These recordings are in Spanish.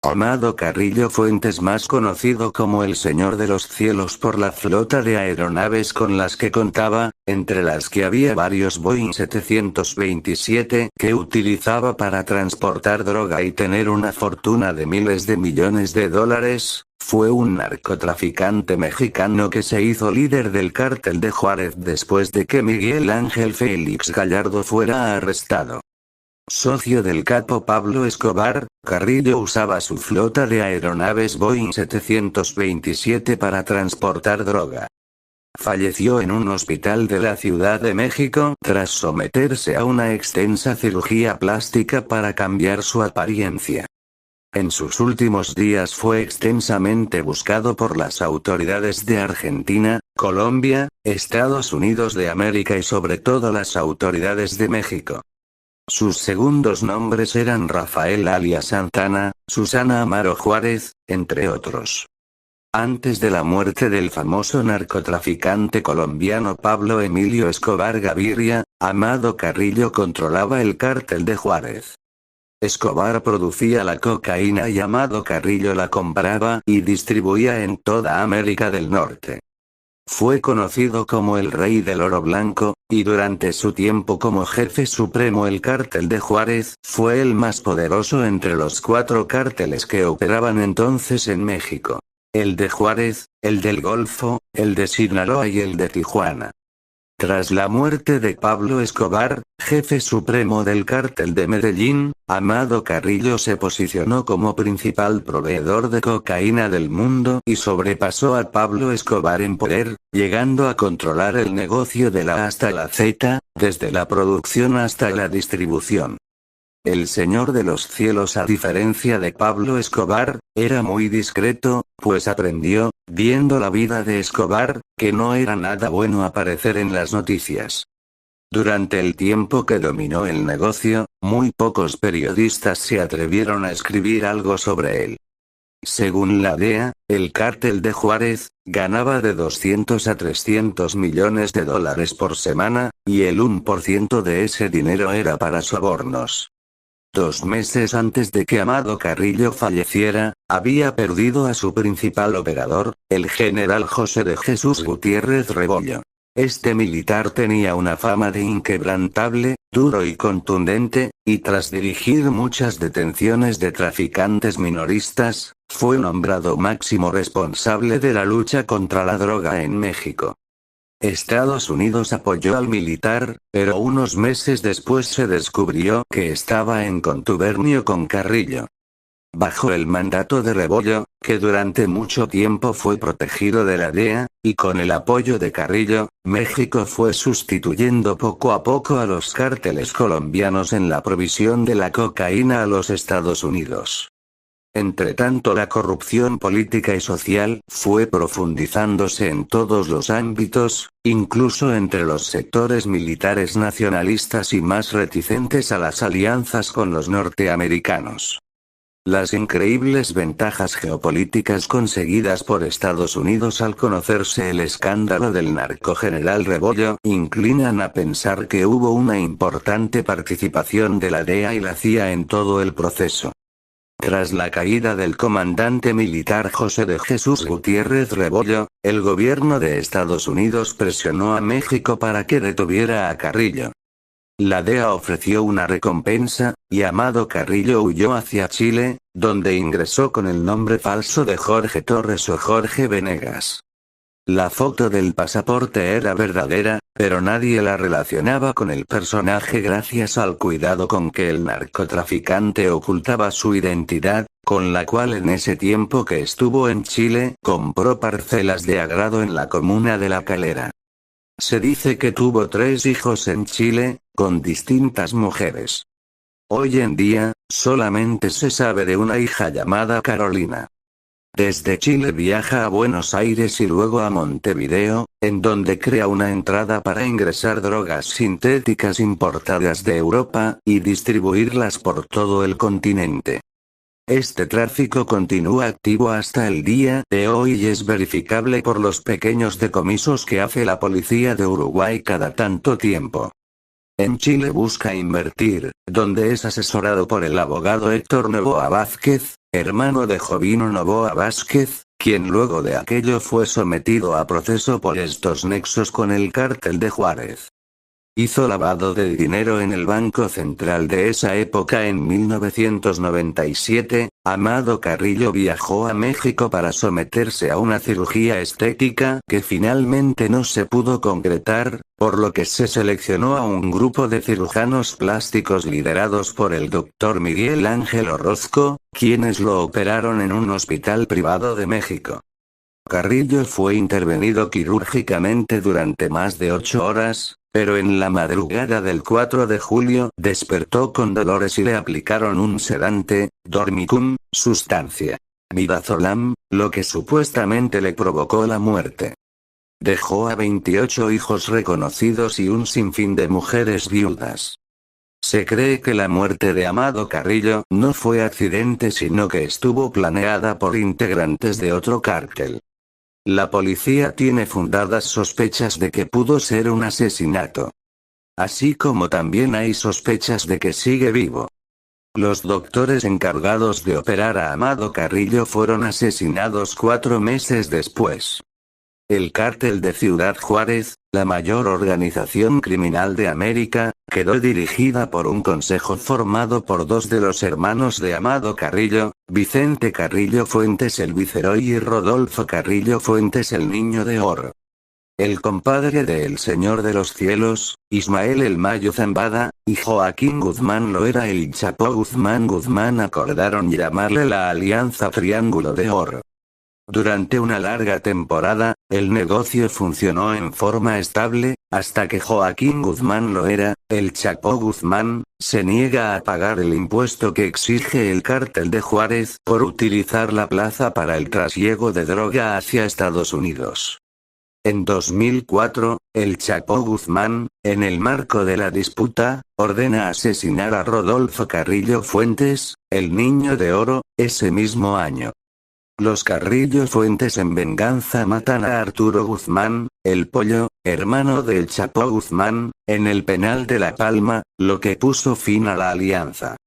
Amado Carrillo Fuentes, más conocido como el Señor de los Cielos por la flota de aeronaves con las que contaba, entre las que había varios Boeing 727 que utilizaba para transportar droga y tener una fortuna de miles de millones de dólares, fue un narcotraficante mexicano que se hizo líder del cártel de Juárez después de que Miguel Ángel Félix Gallardo fuera arrestado. Socio del capo Pablo Escobar, Carrillo usaba su flota de aeronaves Boeing 727 para transportar droga. Falleció en un hospital de la Ciudad de México tras someterse a una extensa cirugía plástica para cambiar su apariencia. En sus últimos días fue extensamente buscado por las autoridades de Argentina, Colombia, Estados Unidos de América y sobre todo las autoridades de México. Sus segundos nombres eran Rafael alias Santana, Susana Amaro Juárez, entre otros. Antes de la muerte del famoso narcotraficante colombiano Pablo Emilio Escobar Gaviria, Amado Carrillo controlaba el cártel de Juárez. Escobar producía la cocaína y Amado Carrillo la compraba y distribuía en toda América del Norte. Fue conocido como el Rey del Oro Blanco, y durante su tiempo como jefe supremo el cártel de Juárez fue el más poderoso entre los 4 cárteles que operaban entonces en México: el de Juárez, el del Golfo, el de Sinaloa y el de Tijuana. Tras la muerte de Pablo Escobar, jefe supremo del cártel de Medellín, Amado Carrillo se posicionó como principal proveedor de cocaína del mundo y sobrepasó a Pablo Escobar en poder, llegando a controlar el negocio de la A hasta la Z, desde la producción hasta la distribución. El Señor de los Cielos, a diferencia de Pablo Escobar, era muy discreto, pues aprendió, viendo la vida de Escobar, que no era nada bueno aparecer en las noticias. Durante el tiempo que dominó el negocio, muy pocos periodistas se atrevieron a escribir algo sobre él. Según la DEA, el cártel de Juárez ganaba de 200 a 300 millones de dólares por semana, y el 1% de ese dinero era para sobornos. 2 meses antes de que Amado Carrillo falleciera, había perdido a su principal operador, el general José de Jesús Gutiérrez Rebollo. Este militar tenía una fama de inquebrantable, duro y contundente, y tras dirigir muchas detenciones de traficantes minoristas, fue nombrado máximo responsable de la lucha contra la droga en México. Estados Unidos apoyó al militar, pero unos meses después se descubrió que estaba en contubernio con Carrillo. Bajo el mandato de Rebollo, que durante mucho tiempo fue protegido de la DEA, y con el apoyo de Carrillo, México fue sustituyendo poco a poco a los cárteles colombianos en la provisión de la cocaína a los Estados Unidos. Entretanto, la corrupción política y social fue profundizándose en todos los ámbitos, incluso entre los sectores militares nacionalistas y más reticentes a las alianzas con los norteamericanos. Las increíbles ventajas geopolíticas conseguidas por Estados Unidos al conocerse el escándalo del narcogeneral Rebollo inclinan a pensar que hubo una importante participación de la DEA y la CIA en todo el proceso. Tras la caída del comandante militar José de Jesús Gutiérrez Rebollo, el gobierno de Estados Unidos presionó a México para que detuviera a Carrillo. La DEA ofreció una recompensa, y Amado Carrillo huyó hacia Chile, donde ingresó con el nombre falso de Jorge Torres o Jorge Venegas. La foto del pasaporte era verdadera, pero nadie la relacionaba con el personaje gracias al cuidado con que el narcotraficante ocultaba su identidad, con la cual en ese tiempo que estuvo en Chile compró parcelas de agrado en la comuna de La Calera. Se dice que tuvo 3 hijos en Chile, con distintas mujeres. Hoy en día, solamente se sabe de una hija llamada Carolina. Desde Chile viaja a Buenos Aires y luego a Montevideo, en donde crea una entrada para ingresar drogas sintéticas importadas de Europa, y distribuirlas por todo el continente. Este tráfico continúa activo hasta el día de hoy y es verificable por los pequeños decomisos que hace la policía de Uruguay cada tanto tiempo. En Chile busca invertir, donde es asesorado por el abogado Héctor Novoa Vázquez, hermano de Jovino Noboa Vázquez, quien luego de aquello fue sometido a proceso por estos nexos con el cártel de Juárez. Hizo lavado de dinero en el Banco Central de esa época. En 1997, Amado Carrillo viajó a México para someterse a una cirugía estética que finalmente no se pudo concretar, por lo que se seleccionó a un grupo de cirujanos plásticos liderados por el Dr. Miguel Ángel Orozco, quienes lo operaron en un hospital privado de México. Carrillo fue intervenido quirúrgicamente durante más de 8 horas, pero en la madrugada del 4 de julio despertó con dolores y le aplicaron un sedante, Dormicum, sustancia midazolam, lo que supuestamente le provocó la muerte. Dejó a 28 hijos reconocidos y un sinfín de mujeres viudas. Se cree que la muerte de Amado Carrillo no fue accidente, sino que estuvo planeada por integrantes de otro cártel. La policía tiene fundadas sospechas de que pudo ser un asesinato. Así como también hay sospechas de que sigue vivo. Los doctores encargados de operar a Amado Carrillo fueron asesinados 4 meses después. El cártel de Ciudad Juárez, la mayor organización criminal de América, quedó dirigida por un consejo formado por 2 de los hermanos de Amado Carrillo, Vicente Carrillo Fuentes el Viceroy y Rodolfo Carrillo Fuentes el Niño de Oro. El compadre de El Señor de los Cielos, Ismael el Mayo Zambada, y Joaquín Guzmán Loera el Chapo Guzmán acordaron llamarle la Alianza Triángulo de Oro. Durante una larga temporada, el negocio funcionó en forma estable, hasta que Joaquín Guzmán Loera, el Chapo Guzmán, se niega a pagar el impuesto que exige el cártel de Juárez por utilizar la plaza para el trasiego de droga hacia Estados Unidos. En 2004, el Chapo Guzmán, en el marco de la disputa, ordena asesinar a Rodolfo Carrillo Fuentes, el Niño de Oro, ese mismo año. Los Carrillo Fuentes en venganza matan a Arturo Guzmán, el Pollo, hermano del Chapo Guzmán, en el penal de La Palma, lo que puso fin a la alianza.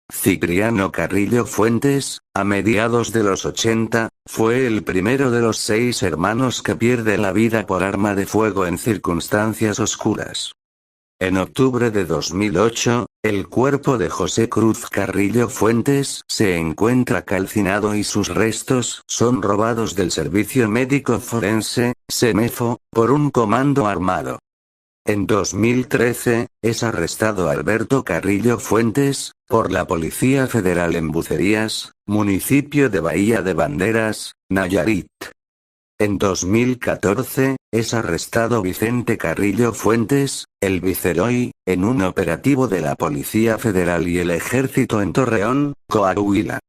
Cipriano Carrillo Fuentes, a mediados de los 80, fue el primero de los 6 hermanos que pierde la vida por arma de fuego en circunstancias oscuras. En octubre de 2008, el cuerpo de José Cruz Carrillo Fuentes se encuentra calcinado y sus restos son robados del Servicio Médico Forense, SEMEFO, por un comando armado. En 2013, es arrestado Alberto Carrillo Fuentes, por la Policía Federal en Bucerías, municipio de Bahía de Banderas, Nayarit. En 2014, es arrestado Vicente Carrillo Fuentes, el Viceroy, en un operativo de la Policía Federal y el Ejército en Torreón, Coahuila.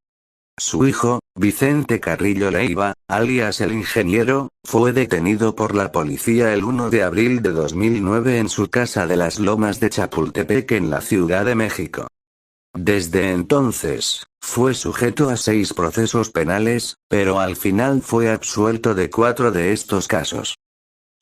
Su hijo, Vicente Carrillo Leiva, alias el Ingeniero, fue detenido por la policía el 1 de abril de 2009 en su casa de las Lomas de Chapultepec en la Ciudad de México. Desde entonces, fue sujeto a 6 procesos penales, pero al final fue absuelto de 4 de estos casos.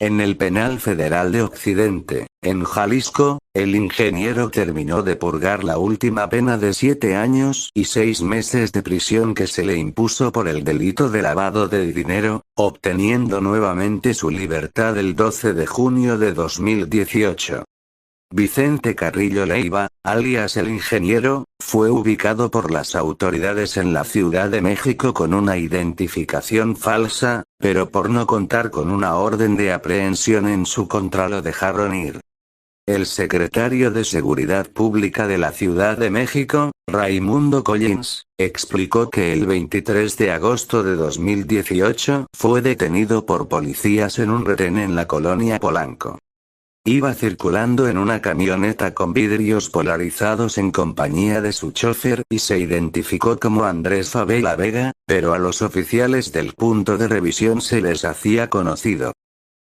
En el Penal Federal de Occidente, en Jalisco, el ingeniero terminó de purgar la última pena de 7 años y 6 meses de prisión que se le impuso por el delito de lavado de dinero, obteniendo nuevamente su libertad el 12 de junio de 2018. Vicente Carrillo Leiva, alias el Ingeniero, fue ubicado por las autoridades en la Ciudad de México con una identificación falsa, pero por no contar con una orden de aprehensión en su contra lo dejaron ir. El secretario de Seguridad Pública de la Ciudad de México, Raimundo Collins, explicó que el 23 de agosto de 2018 fue detenido por policías en un retén en la colonia Polanco. Iba circulando en una camioneta con vidrios polarizados en compañía de su chofer y se identificó como Andrés Favela Vega, pero a los oficiales del punto de revisión se les hacía conocido.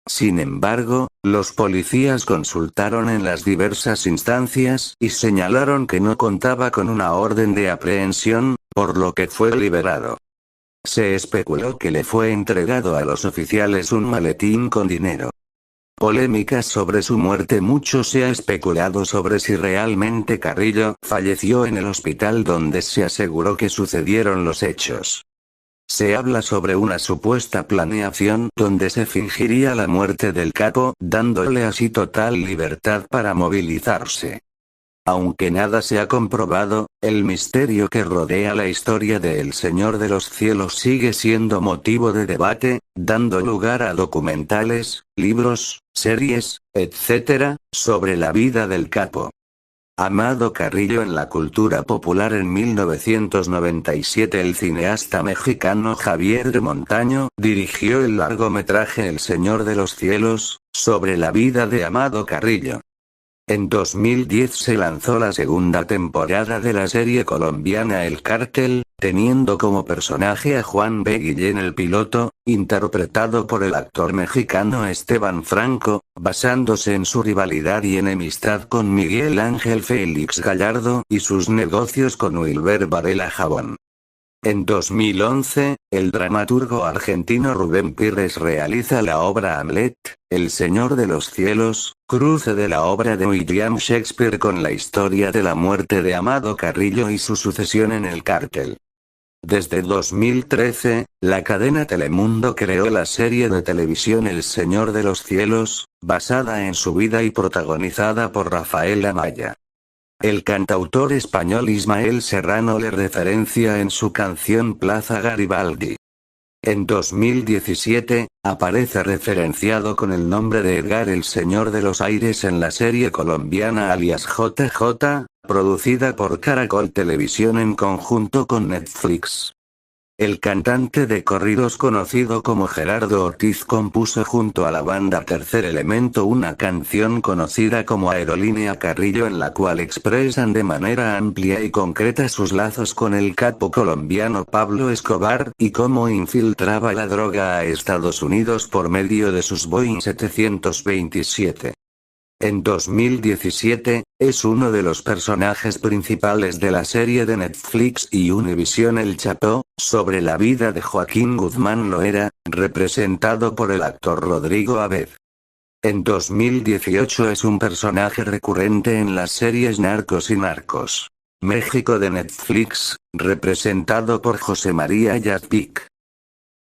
Sin embargo, los policías consultaron en las diversas instancias y señalaron que no contaba con una orden de aprehensión, por lo que fue liberado. Se especuló que le fue entregado a los oficiales un maletín con dinero. polémicas sobre su muerte. Mucho se ha especulado sobre si realmente Carrillo falleció en el hospital donde se aseguró que sucedieron los hechos. Se habla sobre una supuesta planeación donde se fingiría la muerte del capo, dándole así total libertad para movilizarse. Aunque nada se ha comprobado, el misterio que rodea la historia de El Señor de los Cielos sigue siendo motivo de debate, dando lugar a documentales, libros, series, etc., sobre la vida del capo. Amado Carrillo en la cultura popular. En 1997 el cineasta mexicano Javier Montaño dirigió el largometraje El Señor de los Cielos, sobre la vida de Amado Carrillo. En 2010 se lanzó la segunda temporada de la serie colombiana El Cártel, teniendo como personaje a Juan B. Guillén el piloto, interpretado por el actor mexicano Esteban Franco, basándose en su rivalidad y enemistad con Miguel Ángel Félix Gallardo y sus negocios con Wilber Varela Jabón. En 2011, el dramaturgo argentino Rubén Pires realiza la obra Hamlet, El Señor de los Cielos, cruce de la obra de William Shakespeare con la historia de la muerte de Amado Carrillo y su sucesión en el cártel. Desde 2013, la cadena Telemundo creó la serie de televisión El Señor de los Cielos, basada en su vida y protagonizada por Rafael Amaya. El cantautor español Ismael Serrano le referencia en su canción Plaza Garibaldi. En 2017, aparece referenciado con el nombre de Edgar el Señor de los Aires en la serie colombiana alias JJ, producida por Caracol Televisión en conjunto con Netflix. El cantante de corridos conocido como Gerardo Ortiz compuso junto a la banda Tercer Elemento una canción conocida como Aerolínea Carrillo, en la cual expresan de manera amplia y concreta sus lazos con el capo colombiano Pablo Escobar, y cómo infiltraba la droga a Estados Unidos por medio de sus Boeing 727. En 2017, es uno de los personajes principales de la serie de Netflix y Univision El Chapo, sobre la vida de Joaquín Guzmán Loera, representado por el actor Rodrigo Abed. En 2018 es un personaje recurrente en las series Narcos y Narcos México de Netflix, representado por José María Yazbek.